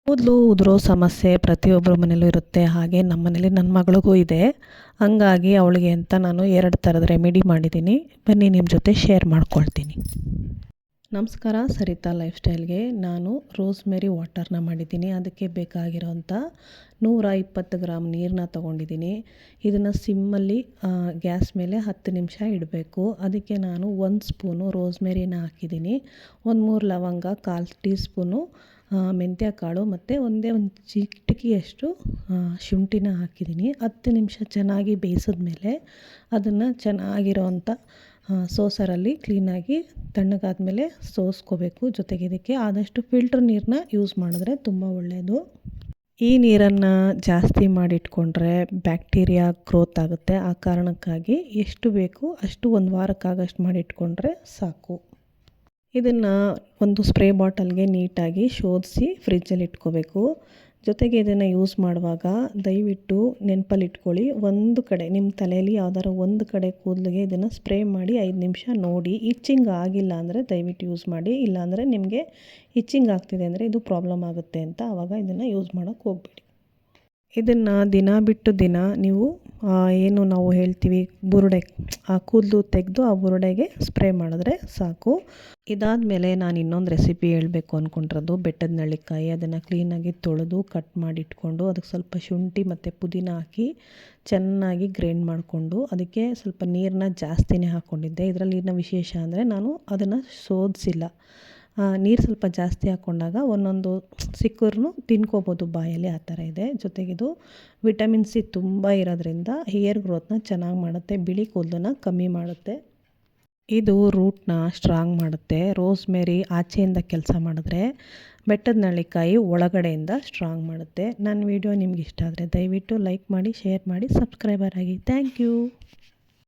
ಕೂದಲು ಉದುರೋ ಸಮಸ್ಯೆ ಪ್ರತಿಯೊಬ್ಬರ ಮನೇಲೂ ಇರುತ್ತೆ. ಹಾಗೆ ನಮ್ಮ ಮನೇಲಿ ನನ್ನ ಮಗಳಿಗೂ ಇದೆ. ಹಂಗಾಗಿ ಅವಳಿಗೆ ಅಂತ ನಾನು 2 ಥರದ ರೆಮಿಡಿ ಮಾಡಿದ್ದೀನಿ. ಬನ್ನಿ ನಿಮ್ಮ ಜೊತೆ ಶೇರ್ ಮಾಡ್ಕೊಳ್ತೀನಿ. ನಮಸ್ಕಾರ, ಸರಿತಾ ಲೈಫ್ ಸ್ಟೈಲ್ಗೆ. ನಾನು ರೋಸ್ಮೆರಿ ವಾಟರ್ನ ಮಾಡಿದ್ದೀನಿ. ಅದಕ್ಕೆ ಬೇಕಾಗಿರೋಂಥ 120 ಗ್ರಾಮ್ ನೀರನ್ನ ತೊಗೊಂಡಿದ್ದೀನಿ. ಇದನ್ನು ಸಿಮ್ಮಲ್ಲಿ ಗ್ಯಾಸ್ ಮೇಲೆ 10 ನಿಮಿಷ ಇಡಬೇಕು. ಅದಕ್ಕೆ ನಾನು 1 ಸ್ಪೂನು ರೋಸ್ಮೆರಿನ ಹಾಕಿದ್ದೀನಿ. 3 ಲವಂಗ, 1/4 ಟೀ ಸ್ಪೂನು ಮೆಂತ್ಯ ಕಾಳು ಮತ್ತು ಒಂದೇ ಒಂದು ಚಿಟಿಕೆಯಷ್ಟು ಶುಂಠಿನ ಹಾಕಿದ್ದೀನಿ. 10 ನಿಮಿಷ ಚೆನ್ನಾಗಿ ಬೇಯಿಸಿದ್ಮೇಲೆ ಅದನ್ನು ಚೆನ್ನಾಗಿರೋವಂಥ ಸೋಸರಲ್ಲಿ ಕ್ಲೀನಾಗಿ ತಣ್ಣಗಾದ್ಮೇಲೆ ಸೋಸ್ಕೋಬೇಕು. ಜೊತೆಗೆ ಇದಕ್ಕೆ ಆದಷ್ಟು ಫಿಲ್ಟರ್ ನೀರನ್ನ ಯೂಸ್ ಮಾಡಿದ್ರೆ ತುಂಬ ಒಳ್ಳೆಯದು. ಈ ನೀರನ್ನು ಜಾಸ್ತಿ ಮಾಡಿಟ್ಕೊಂಡ್ರೆ ಬ್ಯಾಕ್ಟೀರಿಯಾ ಗ್ರೋತ್ ಆಗುತ್ತೆ. ಆ ಕಾರಣಕ್ಕಾಗಿ ಎಷ್ಟು ಬೇಕು ಅಷ್ಟು 1 ವಾರಕ್ಕಾಗಷ್ಟು ಮಾಡಿಟ್ಕೊಂಡ್ರೆ ಸಾಕು. ಇದನ್ನು ಒಂದು ಸ್ಪ್ರೇ ಬಾಟಲ್ಗೆ ನೀಟಾಗಿ ಶೋಧಿಸಿ ಫ್ರಿಜ್ಜಲ್ಲಿ ಇಟ್ಕೋಬೇಕು. ಜೊತೆಗೆ ಇದನ್ನು ಯೂಸ್ ಮಾಡುವಾಗ ದಯವಿಟ್ಟು ನೆನಪಲ್ಲಿಟ್ಕೊಳ್ಳಿ, ಒಂದು ಕಡೆ ನಿಮ್ಮ ತಲೆಯಲ್ಲಿ ಯಾವ್ದಾರು ಒಂದು ಕಡೆ ಕೂದಲಿಗೆ ಇದನ್ನು ಸ್ಪ್ರೇ ಮಾಡಿ 5 ನಿಮಿಷ ನೋಡಿ. ಇಚ್ಚಿಂಗ್ ಆಗಿಲ್ಲ ಅಂದರೆ ದಯವಿಟ್ಟು ಯೂಸ್ ಮಾಡಿ. ಇಲ್ಲಾಂದರೆ ನಿಮಗೆ ಇಚ್ಚಿಂಗ್ ಆಗ್ತಿದೆ ಅಂದರೆ ಇದು ಪ್ರಾಬ್ಲಮ್ ಆಗುತ್ತೆ ಅಂತ, ಆವಾಗ ಇದನ್ನು ಯೂಸ್ ಮಾಡೋಕ್ಕೆ ಹೋಗಬೇಡಿ. ಇದನ್ನು ದಿನ ಬಿಟ್ಟು ದಿನ ನೀವು ಏನು ನಾವು ಹೇಳ್ತೀವಿ ಬುರುಡೆ, ಆ ಕೂದಲು ತೆಗೆದು ಆ ಬುರುಡೆಗೆ ಸ್ಪ್ರೇ ಮಾಡಿದ್ರೆ ಸಾಕು. ಇದಾದಮೇಲೆ ನಾನು ಇನ್ನೊಂದು ರೆಸಿಪಿ ಹೇಳಬೇಕು ಅಂದ್ಕೊಂಡಿರೋದು ಬೆಟ್ಟದ ನೆಲ್ಲಿಕಾಯಿ. ಅದನ್ನು ಕ್ಲೀನಾಗಿ ತೊಳೆದು ಕಟ್ ಮಾಡಿಟ್ಕೊಂಡು ಅದಕ್ಕೆ ಸ್ವಲ್ಪ ಶುಂಠಿ ಮತ್ತು ಪುದೀನ ಹಾಕಿ ಚೆನ್ನಾಗಿ ಗ್ರೈಂಡ್ ಮಾಡಿಕೊಂಡು ಅದಕ್ಕೆ ಸ್ವಲ್ಪ ನೀರನ್ನ ಜಾಸ್ತಿನೇ ಹಾಕ್ಕೊಂಡಿದ್ದೆ. ಇದರಲ್ಲಿ ನೀರಿನ ವಿಶೇಷ ಅಂದರೆ ನಾನು ಅದನ್ನು ಶೋಧಿಸಿಲ್ಲ. ನೀರು ಸ್ವಲ್ಪ ಜಾಸ್ತಿ ಹಾಕ್ಕೊಂಡಾಗ ಒಂದೊಂದು ಸಿಕ್ಕರೂ ತಿನ್ಕೋಬೋದು ಬಾಯಲ್ಲಿ, ಆ ಥರ ಇದೆ. ಜೊತೆಗಿದು ವಿಟಮಿನ್ ಸಿ ತುಂಬ ಇರೋದ್ರಿಂದ ಹೇರ್ ಗ್ರೋತ್ನ ಚೆನ್ನಾಗಿ ಮಾಡುತ್ತೆ, ಬಿಳಿ ಕೂದಲನ್ನ ಕಮ್ಮಿ ಮಾಡುತ್ತೆ. ಇದು ರೂಟ್ನ ಸ್ಟ್ರಾಂಗ್ ಮಾಡುತ್ತೆ. ರೋಸ್ಮೆರಿ ಆಚೆಯಿಂದ ಕೆಲಸ ಮಾಡಿದ್ರೆ ಬೆಟ್ಟದ ನೆಲ್ಲಿಕಾಯಿ ಒಳಗಡೆಯಿಂದ ಸ್ಟ್ರಾಂಗ್ ಮಾಡುತ್ತೆ. ನನ್ನ ವಿಡಿಯೋ ನಿಮ್ಗೆ ಇಷ್ಟ ಆದರೆ ದಯವಿಟ್ಟು ಲೈಕ್ ಮಾಡಿ, ಶೇರ್ ಮಾಡಿ, ಸಬ್ಸ್ಕ್ರೈಬರ್ ಆಗಿ. Thank you.